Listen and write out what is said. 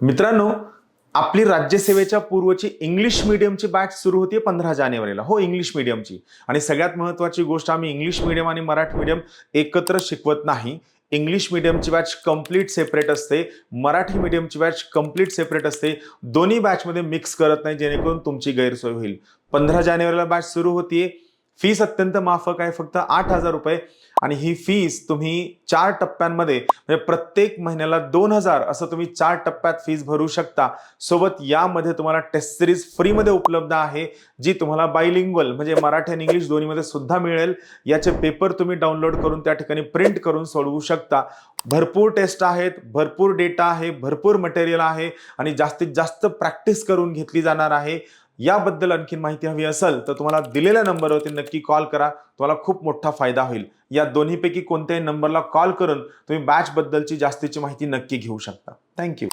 मित्रांनो, आपली राज्यसेवेच्या पूर्वची English मीडियमची batch सुरू होती 15 जानेवारीला. हो, इंग्लिश मीडियमची. आणि सगळ्यात महत्त्वाची गोष्ट, आम्ही इंग्लिश मीडियम आणि मराठी मीडियम एकत्र शिकवत नाही. इंग्लिश मीडियमची बॅच कंप्लीट सेपरेट असते, मराठी मीडियमची बॅच कंप्लीट सेपरेट असते. दोन्ही बॅचमध्ये मिक्स करत नाही, जेणेकरून तुमची गैरसोय होईल. 15 जानेवारीला बॅच सुरू होतीये. फीस अत्यंत माफक आहे, फक्त 8,000 रुपये. आणि ही फीस तुम्ही 4 टप्प्यांमध्ये, म्हणजे प्रत्येक महिन्याला 2,000 असं तुम्ही 4 टप्प्यात फीस भरू शकता. सोबत यामध्ये तुम्हाला टेस्ट सिरीज फ्रीमध्ये उपलब्ध आहे, जी तुम्हाला बायलिंग्वल म्हणजे मराठी आणि इंग्लिश दोन्हीमध्ये सुद्धा मिळेल. याचे पेपर तुम्ही डाउनलोड करून त्या ठिकाणी प्रिंट करून सोडवू शकता. भरपूर टेस्ट आहेत, भरपूर डेटा आहे, भरपूर मटेरियल आहे आणि जास्तीत जास्त प्रॅक्टिस करून घेतली जाणार आहे. याबद्दल आणखी माहिती हवी असेल तर तुम्हाला दिलेल्या नंबरवरती नक्की कॉल करा. तुम्हाला खूप मोठा फायदा होईल. या दोन्हीपैकी कोणत्याही नंबरला कॉल करून तुम्ही बॅच बद्दलची जास्तीची माहिती नक्की घेऊ शकता. थँक्यू.